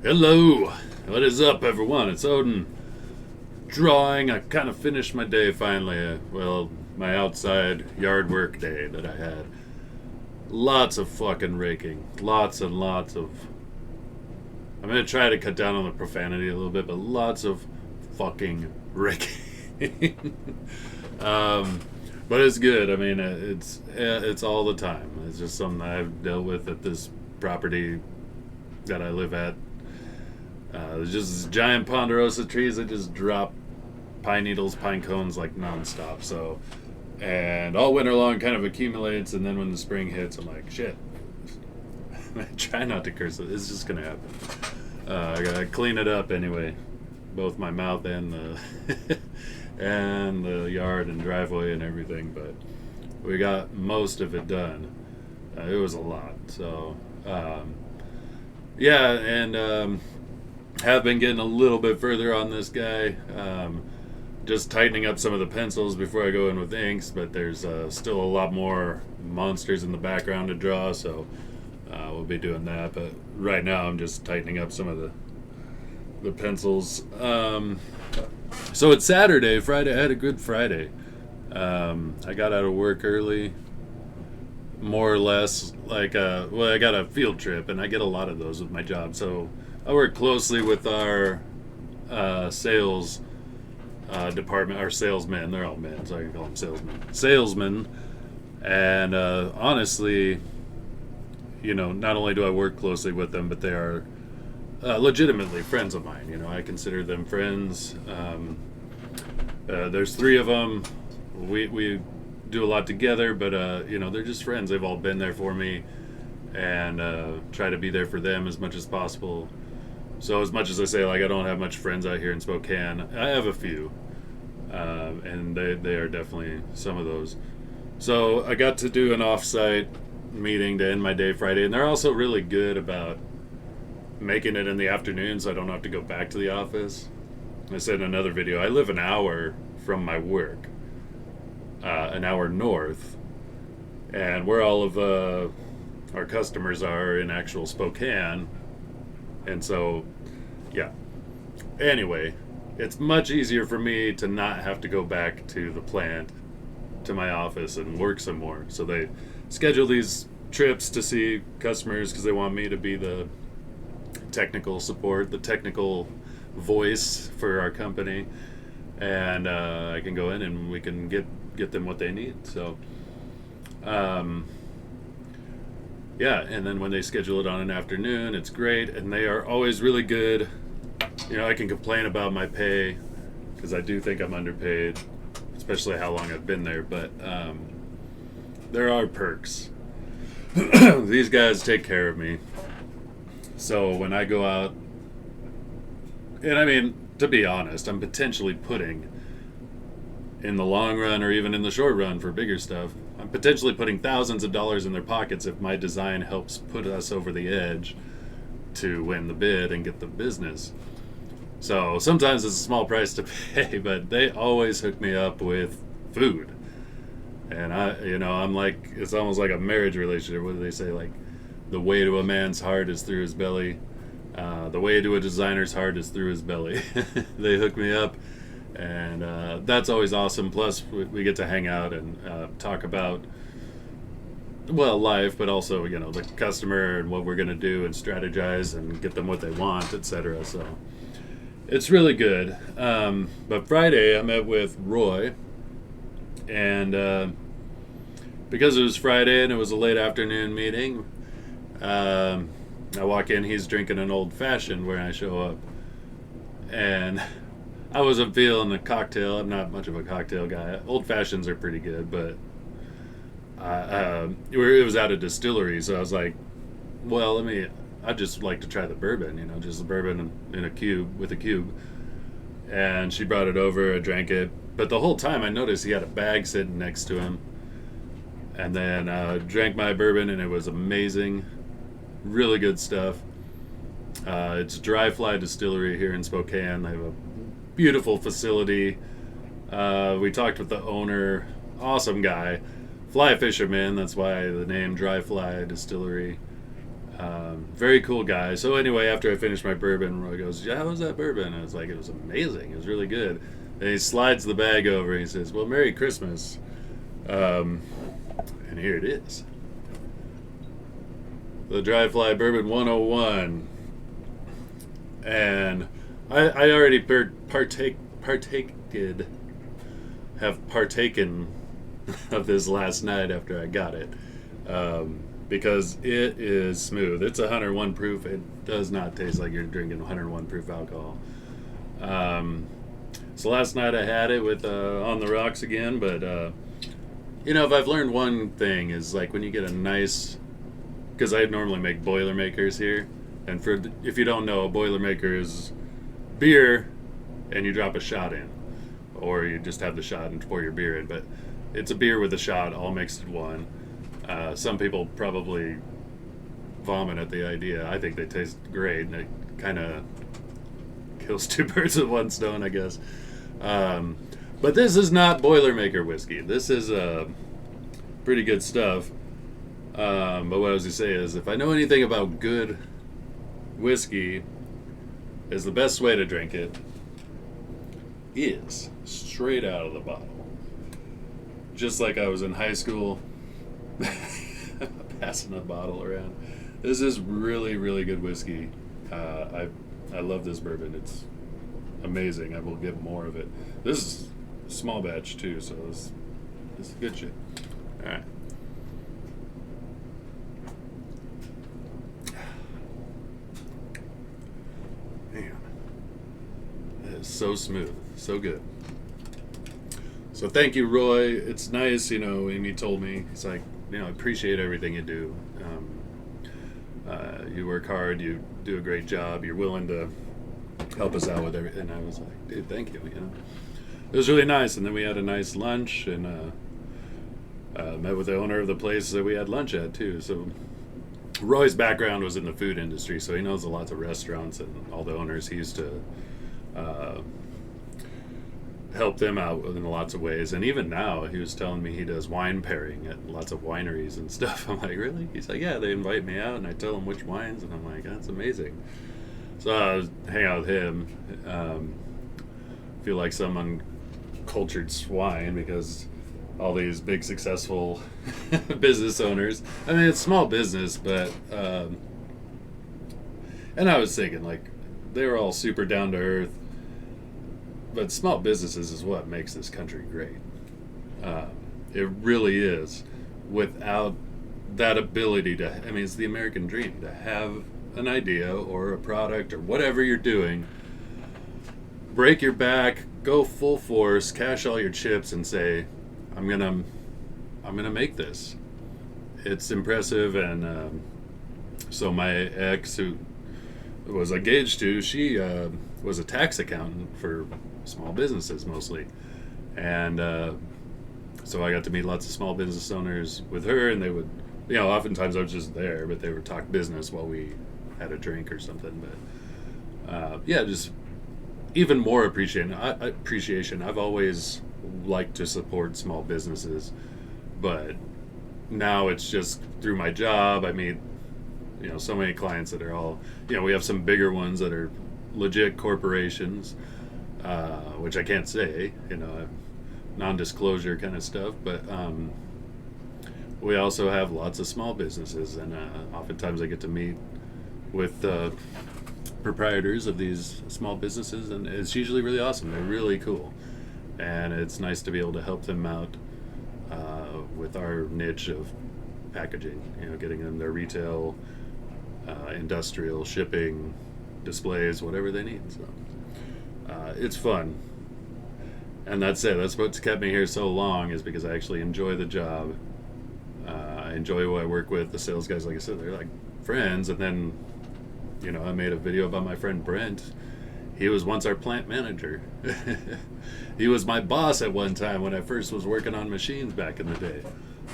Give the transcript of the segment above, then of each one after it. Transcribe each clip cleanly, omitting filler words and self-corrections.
Hello, what is up, everyone? It's Odin. Drawing. I kind of finished my day finally. Well, my outside yard work day that I had. Lots of fucking raking. Lots and lots of. I'm gonna try to cut down on the profanity a little bit, but lots of fucking raking. um, but it's good. I mean, it's all the time. It's just something I've dealt with at this property that I live at. There's just giant ponderosa trees that just drop pine needles, pine cones like nonstop. So, and all winter long kind of accumulates, and then when the spring hits, I'm like, shit. I try not to curse it. It's just gonna happen. I gotta clean it up anyway, both my mouth and the and the yard and driveway and everything. But we got most of it done. It was a lot. So, yeah, and. Have been getting a little bit further on this guy, just tightening up some of the pencils before I go in with inks, but there's still a lot more monsters in the background to draw, so we'll be doing that. But right now I'm just tightening up some of the pencils. So it's Saturday. Friday, I had a good Friday. I got out of work early, more or less. I got a field trip, and I get a lot of those with my job, so I work closely with our sales department, our salesmen. They're all men, so I can call them salesmen. Salesmen. And honestly, not only do I work closely with them, but they are legitimately friends of mine. I consider them friends. There's three of them. We do a lot together, but they're just friends. They've all been there for me, and try to be there for them as much as possible. So as much as I say, I don't have much friends out here in Spokane, I have a few, and they are definitely some of those. So I got to do an off-site meeting to end my day Friday, and they're also really good about making it in the afternoon so I don't have to go back to the office. I said in another video, I live an hour from my work, an hour north, and where all of our customers are in actual Spokane. And so, yeah. Anyway, it's much easier for me to not have to go back to the plant, to my office, and work some more. So they schedule these trips to see customers because they want me to be the technical support, the technical voice for our company. And I can go in and we can get them what they need. So, yeah, and then when they schedule it on an afternoon, it's great, and they are always really good. I can complain about my pay, because I do think I'm underpaid, especially how long I've been there, but there are perks. These guys take care of me. So when I go out, and I mean, to be honest, I'm potentially putting, in the long run or even in the short run for bigger stuff, I'm potentially putting thousands of dollars in their pockets if my design helps put us over the edge to win the bid and get the business. So sometimes it's a small price to pay, but they always hook me up with food. And I'm like, it's almost like a marriage relationship. What do they say? Like, the way to a man's heart is through his belly. The way to a designer's heart is through his belly. They hook me up. And that's always awesome. Plus, we get to hang out and talk about, life, but also, the customer and what we're going to do and strategize and get them what they want, etc. So it's really good. But Friday, I met with Roy, and because it was Friday and it was a late afternoon meeting, I walk in, he's drinking an old fashioned when I show up. And I wasn't feeling a cocktail. I'm not much of a cocktail guy. Old fashions are pretty good, but it was at a distillery, so I was like, I'd just like to try the bourbon, just the bourbon in a cube, with a cube. And she brought it over, I drank it. But the whole time I noticed he had a bag sitting next to him. And then drank my bourbon, and it was amazing. Really good stuff. It's Dry Fly Distillery here in Spokane. They have a beautiful facility. We talked with the owner, awesome guy, fly fisherman. That's why the name Dry Fly Distillery. Very cool guy. So anyway, after I finished my bourbon, Roy goes, "Yeah, how was that bourbon?" I was like, "It was amazing. It was really good." And he slides the bag over. And he says, "Well, Merry Christmas." Um, and here it is, the Dry Fly Bourbon 101. And I already have partaken of this last night after I got it. Because it is smooth. It's 101 proof. It does not taste like you're drinking 101 proof alcohol. So last night I had it with On the Rocks again, but if I've learned one thing is like when you get a nice, because I normally make Boilermakers here, and if you don't know, a Boilermaker is beer, and you drop a shot in, or you just have the shot and pour your beer in, but it's a beer with a shot all mixed in one. Some people probably vomit at the idea. I think they taste great, and it kind of kills two birds with one stone, I guess. But this is not Boilermaker whiskey. This is pretty good stuff. But what I was going to say is, if I know anything about good whiskey, is the best way to drink it is straight out of the bottle. Just like I was in high school, passing a bottle around. This is really, really good whiskey. I love this bourbon. It's amazing. I will get more of it. This is small batch too, so this is good shit. All right. Man, that is so smooth, so good. So thank you, Roy. It's nice, and he told me, he's like, I appreciate everything you do. You work hard, you do a great job, you're willing to help us out with everything. And I was like, dude, thank you. It was really nice. And then we had a nice lunch and met with the owner of the place that we had lunch at too. So Roy's background was in the food industry, so he knows lots of restaurants and all the owners. He used to help them out in lots of ways. And even now, he was telling me he does wine pairing at lots of wineries and stuff. I'm like, really? He's like, yeah, they invite me out and I tell them which wines, and I'm like, that's amazing. So I was hang out with him. Feel like some uncultured swine because all these big successful business owners. I mean, it's small business, but and I was thinking like they were all super down to earth. But small businesses is what makes this country great. It really is. Without that ability it's the American dream to have an idea or a product or whatever you're doing, break your back, go full force, cash all your chips, and say, I'm gonna make this. It's impressive, and so my ex, who was engaged to, she was a tax accountant for small businesses mostly, and so I got to meet lots of small business owners with her, and they would, oftentimes I was just there, but they would talk business while we had a drink or something. But just even more appreciation. I've always liked to support small businesses, but now it's just through my job. I meet so many clients that are all, we have some bigger ones that are legit corporations, which I can't say, non-disclosure kind of stuff, but we also have lots of small businesses, and oftentimes I get to meet with proprietors of these small businesses, and it's usually really awesome. They're really cool, and it's nice to be able to help them out with our niche of packaging, getting them their retail, industrial, shipping, displays, whatever they need. So it's fun, and that's it. That's what's kept me here so long, is because I actually enjoy the job. I enjoy who I work with. The sales guys, like I said, they're like friends. And then I made a video about my friend Brent. He was once our plant manager. He was my boss at one time when I first was working on machines back in the day.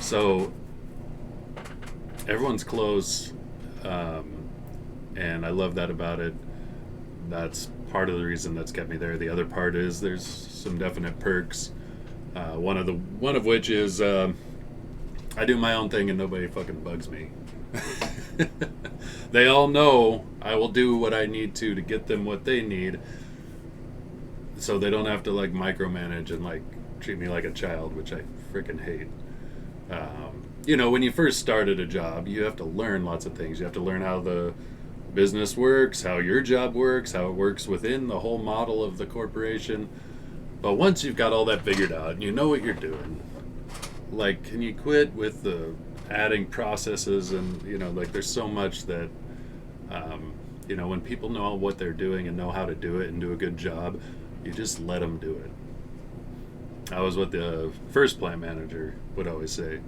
So everyone's close, and I love that about it. That's part of the reason that's kept me there. The other part is there's some definite perks. One of which is I do my own thing and nobody fucking bugs me. They all know I will do what I need to get them what they need, so they don't have to like micromanage and like treat me like a child, which I freaking hate. When you first start at a job, you have to learn lots of things. You have to learn how the business works, how your job works, how it works within the whole model of the corporation. But once you've got all that figured out and you know what you're doing, like, can you quit with the adding processes? And like, there's so much that when people know what they're doing and know how to do it and do a good job, you just let them do it. That was what the first plant manager would always say.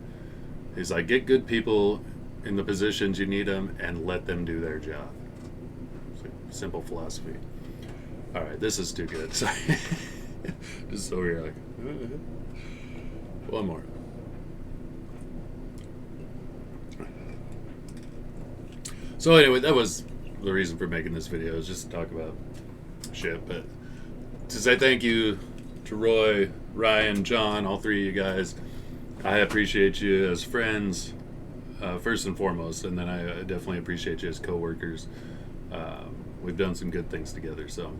He's like, get good people in the positions you need them and let them do their job. It's a simple philosophy. All right, this is too good. Sorry. Just over here, like, one more. So anyway, that was the reason for making this video, is just to talk about shit. But to say thank you to Roy, Ryan, John, all three of you guys. I appreciate you as friends, first and foremost, and then I definitely appreciate you as co-workers. We've done some good things together. So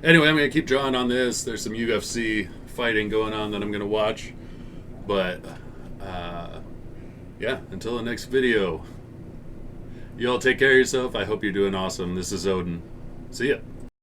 anyway, I'm going to keep drawing on this. There's some UFC fighting going on that I'm going to watch. But yeah, until the next video, you all take care of yourself. I hope you're doing awesome. This is Odin. See ya.